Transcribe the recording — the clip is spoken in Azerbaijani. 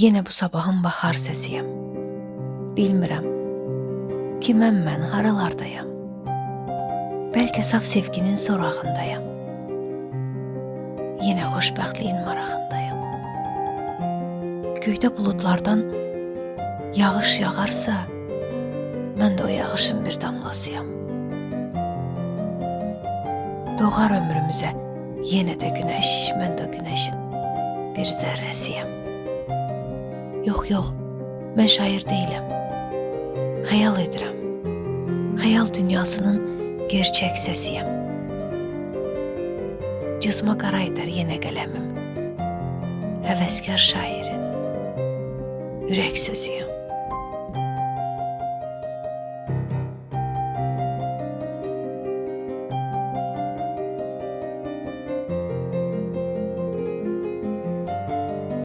Yenə bu sabahın bahar səsiyəm. Bilmirəm, kiməm mən, haralardayam. Bəlkə saf sevginin sorağındayam. Yenə xoşbəxtliyin marağındayam. Göydə buludlardan yağış yağarsa, mən də o yağışın bir damlasıyam. Doğar ömrümüzə yenə də günəş, mən də günəşin bir zərrəsiyəm. Yox, mən şair deyiləm. Xəyal edirəm. Xəyal dünyasının gerçək səsiyəm. Cızma qara edər yenə qələmim. Həvəskar şairin ürək sözüyəm.